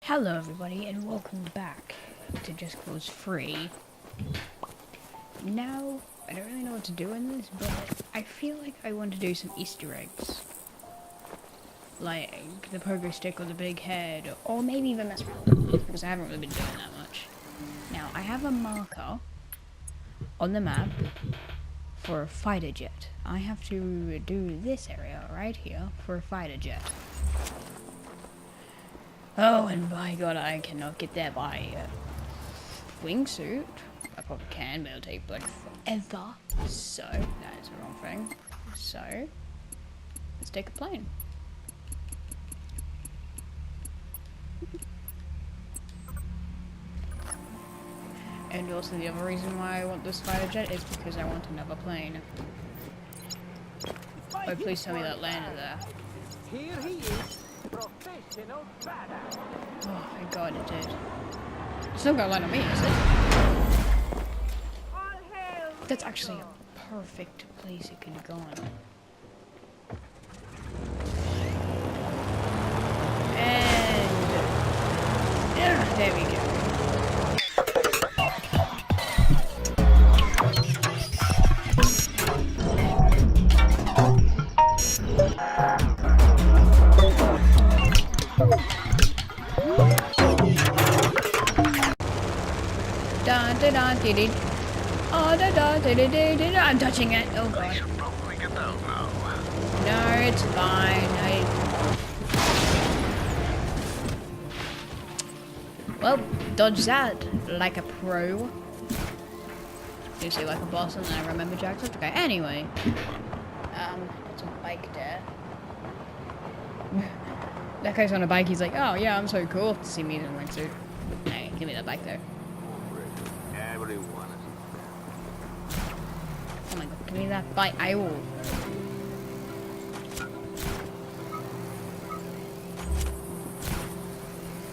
Hello everybody and welcome back to Just Cause 3. Now, I don't really know what to do in this, but I feel like I want to do some Easter eggs. Like the pogo stick or the big head, or maybe even mess around with it, because I haven't really been doing that much. Now, I have a marker on the map for a fighter jet. I have to do this area right here for a fighter jet. Oh, and by God, I cannot get there by wingsuit. I probably can, but it'll take like forever. So, that is the wrong thing. So, let's take a plane. And also the other reason why I want this fighter jet is because I want another plane. Oh, please tell me that landed there. Here he is, professional badass. Oh, thank God it did. It's not gonna land on me, is it? All hail That's actually a perfect place it could have gone. And there we go. Dun dun dun did it. Oh da da did it. I'm touching it. Oh God. No, it's fine. Well, dodge that like a pro. You say like a boss, and then I remember Jack's okay. Anyway, it's a bike there. That guy's on a bike. He's like, oh yeah, I'm so cool to see me in a wingsuit. Hey, give me that bike there. Oh my God, give me that bike. I will.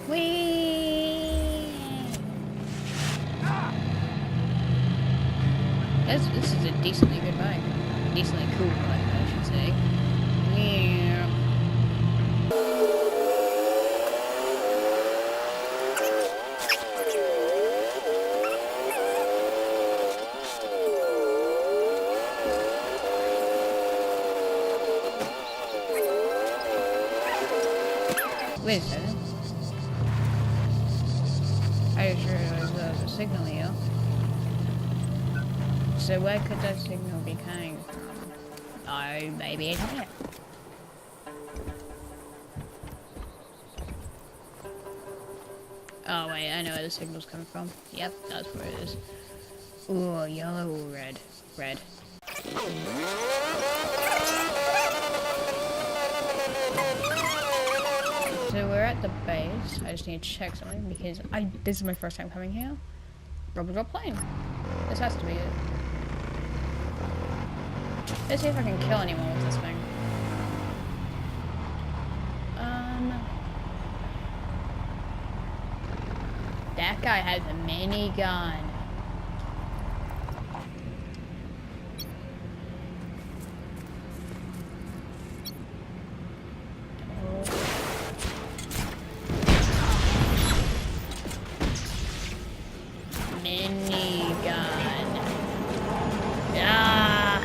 Whee! This is a decently good bike. Decently cool bike, I should say. Yeah. Wait a second. I just realized there was a signal here. So where could that signal be coming from? Oh, maybe it's here. Oh wait, I know where the signal's coming from. Yep, that's where it is. Ooh, yellow or red? Red. So we're at the base. I just need to check something because this is my first time coming here. Rubber drop plane. This has to be it. Let's see if I can kill anyone with this thing. That guy has a minigun. Minigun. Ah.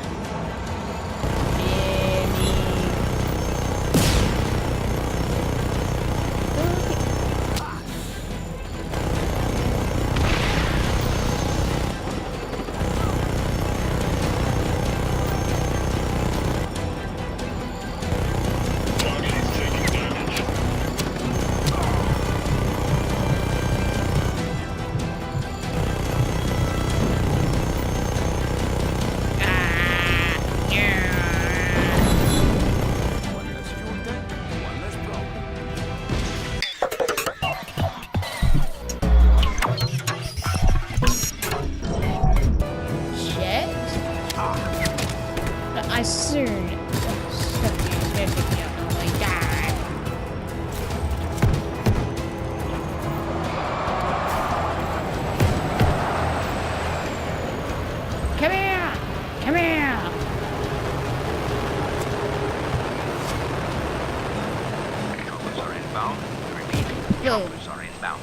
are inbound.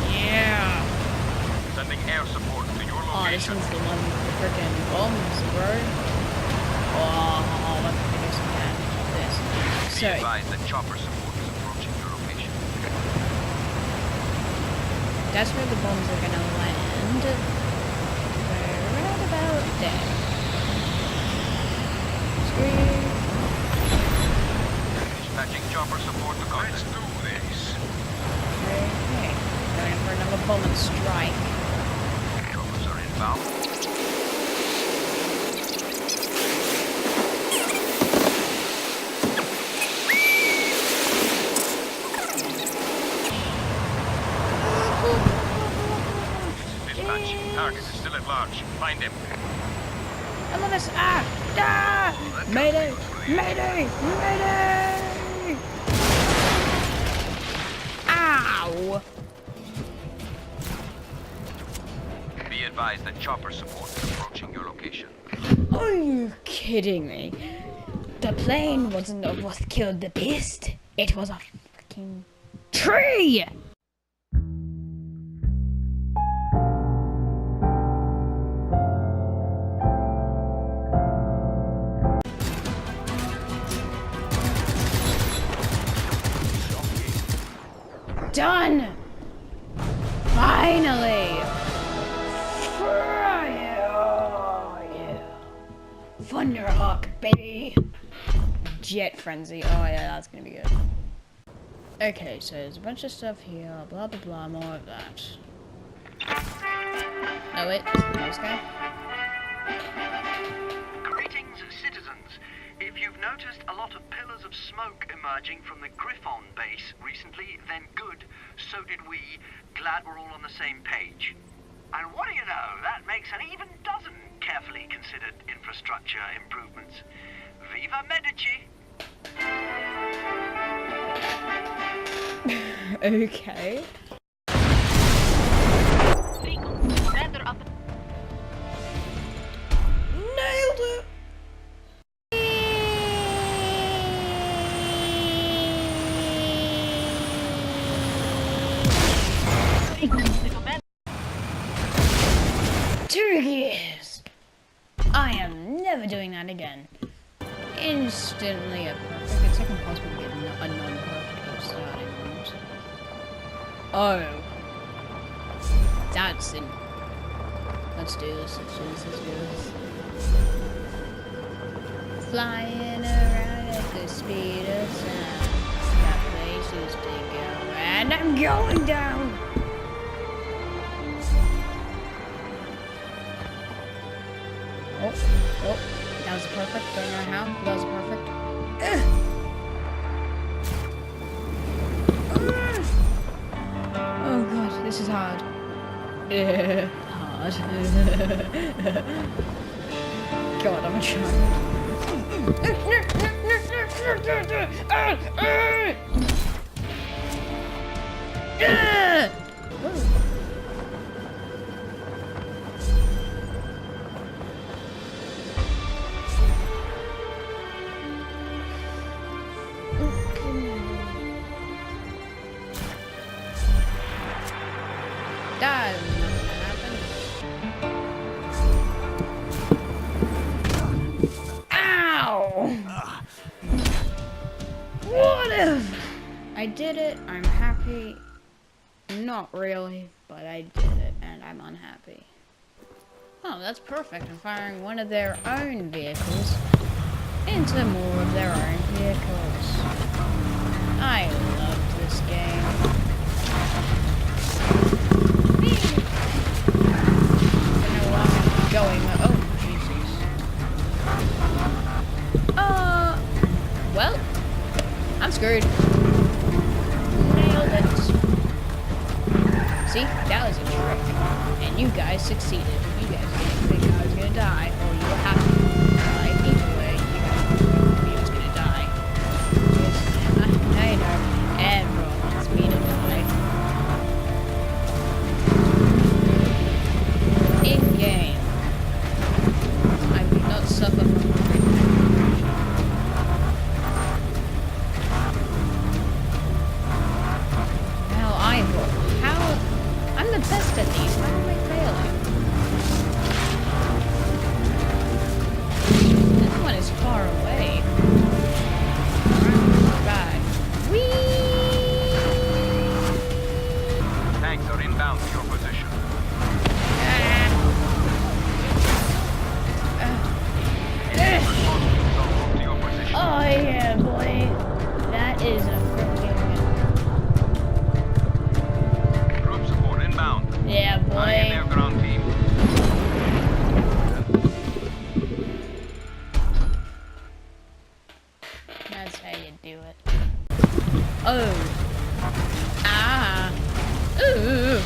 Yeah. Sending air support to your Oh, this location. one's the one with the freaking bombs, bro. Oh, that's the biggest advantage of this. Be So, advised that chopper support is approaching your location. that's where the bombs are gonna land. Right about there. Scream. Dispatching chopper support to contact. Let's do this. Okay. Going for another bomb and strike. Choppers are inbound. Dispatch. Target is still at large. Find him. I love this. Ah! Ah! Mayday! Mayday! Mayday! Ow! Be advised that chopper support is approaching your location. Are you kidding me? The plane wasn't what killed the beast. It was a freaking tree! Done! Finally! Thunderhawk, baby! Jet frenzy. Oh yeah, that's gonna be good. Okay, so there's a bunch of stuff here, blah blah blah, more of that. Oh wait, this guy? Greetings, citizens. If you've noticed a lot of pillars of smoke emerging from the Griffon base recently, then good. So did we. Glad we're all on the same page. And what do you know? That makes an even dozen carefully considered infrastructure improvements. Viva Medici! Okay. Nailed it! Turkeys! I am never doing that again. Instantly a perfect. It's like impossible to get a non-perfect starting route. Oh. That's in. Let's do this, let's do this, let's do this. Flying around at the speed of sound. Got places to go, and I'm going down! Oh, that was perfect. Don't know how. That was perfect. Oh god, this is hard. Hard. God, I'm trying. That's not gonna happen. Ow! What if? I did it, I'm happy. Not really, but I did it, and I'm unhappy. Oh, that's perfect. I'm firing one of their own vehicles into more of their own vehicles. I love this game. Going. Oh, Jesus. Well, I'm screwed. Nailed it. See, that was a trick. And you guys succeeded. You guys didn't think I was gonna die, or you were happy. Like, either way, you guys knew I was gonna die. Yes, I know. Everyone wants me to die. In game, I will not suffer from great. Ooh.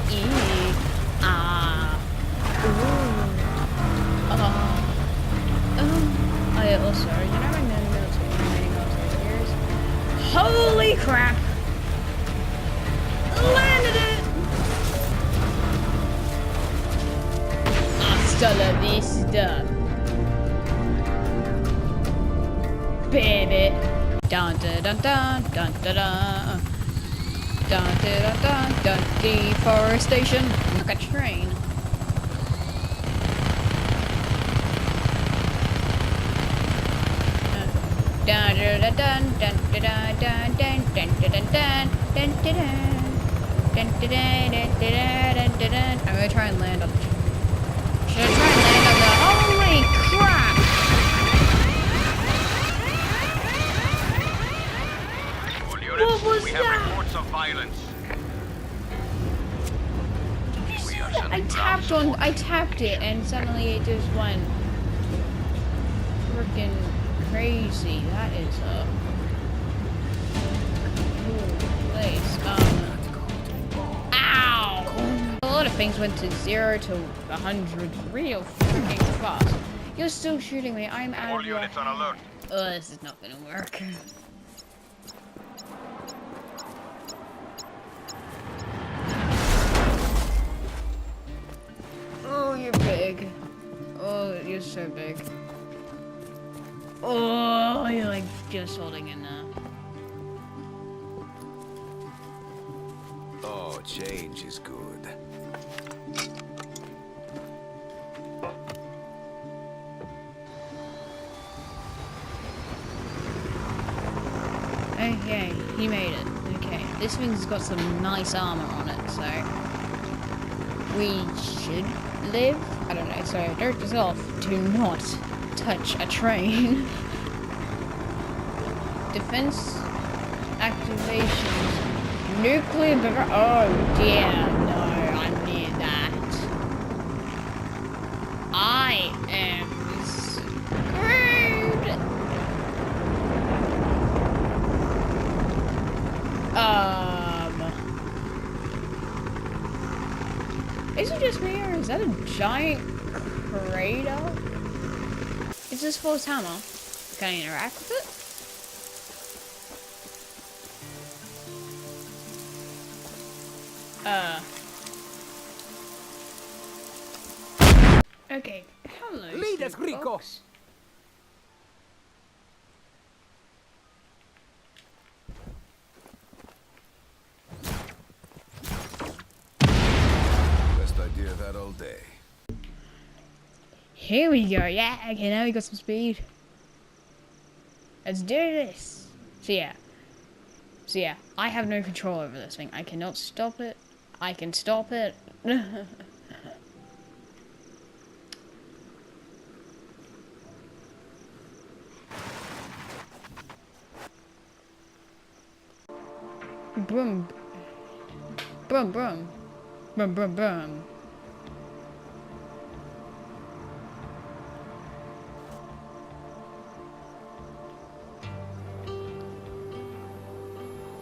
Eee. Ah. Ooh. I also, you know my military upstairs? Holy crap! Landed it! Hasta la vista. Baby. Dun dun dun dun dun dun dun. Dun dun dun dun. Deforestation. Like a train. Dun dun dun dun dun dun dun dun dun dun dun dun dun dun. I'm gonna try and land on the. Should I try and land on the? Holy crap! All units, What was we that? have reports of violence. We are sending I tapped it and suddenly it just went freaking crazy. That is a cool place. Ow! A lot of things went to 0 to 100 real freaking fast. You're still shooting me. I'm out all of your units on alert. Oh, this is not gonna work. Oh, you're big. Oh, you're so big. Oh, you're like just holding in there. Oh, change is good. Okay, he made it. Okay, this thing's got some nice armor on it, so we should live. I don't know. So alert yourself to not touch a train. Defense activations. Nuclear. Oh dear, no! I'm near that. I am screwed. Is it just me, or is that a giant crater? Is this Force Hammer? Can I interact with it? Okay. Hello. Lead us, Snoop Rico. Fox. Best idea of that all day. Here we go. Yeah. Okay. Now we got some speed. Let's do this. So yeah. I have no control over this thing. I cannot stop it. I can stop it. Boom. Boom, boom. Boom, boom, boom.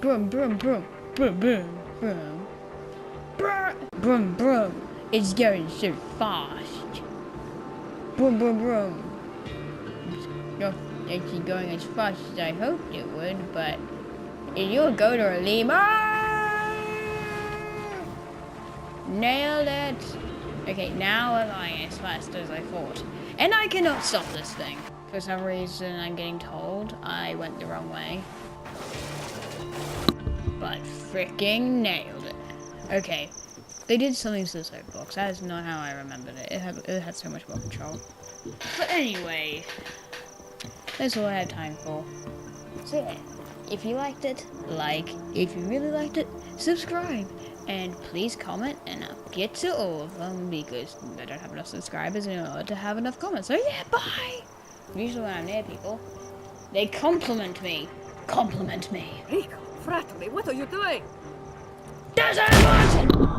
Boom, boom, boom. Boom, boom, boom. Boom, boom. It's going so fast. Boom, boom, boom. Not actually going as fast as I hoped it would, but you'll go to a Lima. Nailed it. Okay, now am I as fast as I thought. And I cannot stop this thing. For some reason, I'm getting told I went the wrong way. But freaking nailed it. Okay, they did something to the soapbox. That is not how I remembered it. It had so much more control. But anyway, that's all I had time for. So yeah, if you liked it, like. If you really liked it, subscribe. And please comment, and I'll get to all of them because I don't have enough subscribers in order to have enough comments. So yeah, bye! Usually when I'm near people, they compliment me. Compliment me. Rico, fratelli, what are you doing? Desert Martin!